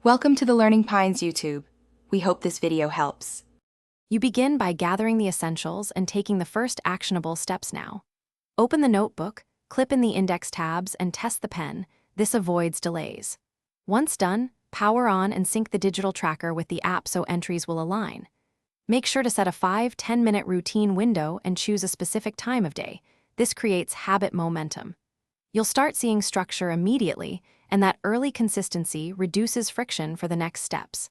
Welcome to the Learning Pines YouTube. We hope this video helps. You begin by gathering the essentials and taking the first actionable steps now. Open the notebook, clip in the index tabs, and test the pen. This avoids delays. Once done, power on and sync the digital tracker with the app so entries will align. Make sure to set a 5-10-minute routine window and choose a specific time of day. This creates habit momentum. You'll start seeing structure immediately, and that early consistency reduces friction for the next steps.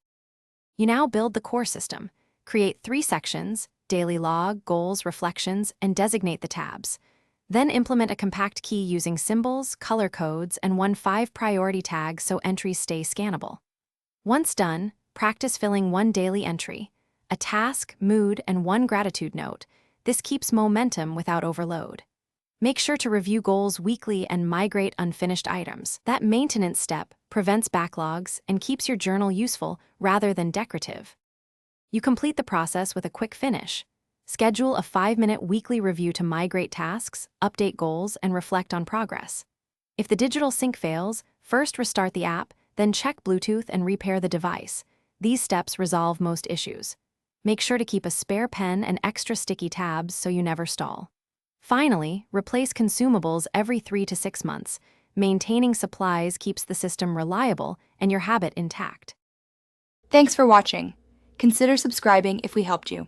You now build the core system. Create 3 sections: daily log, goals, reflections, and designate the tabs. Then implement a compact key using symbols, color codes, and 5 priority tags so entries stay scannable. Once done, practice filling 1 daily entry, a task, mood, and 1 gratitude note. This keeps momentum without overload. Make sure to review goals weekly and migrate unfinished items. That maintenance step prevents backlogs and keeps your journal useful rather than decorative. You complete the process with a quick finish. Schedule a 5-minute weekly review to migrate tasks, update goals, and reflect on progress. If the digital sync fails, first restart the app, then check Bluetooth and repair the device. These steps resolve most issues. Make sure to keep a spare pen and extra sticky tabs so you never stall. Finally, replace consumables every 3 to 6 months. Maintaining supplies keeps the system reliable and your habit intact. Thanks for watching. Consider subscribing if we helped you.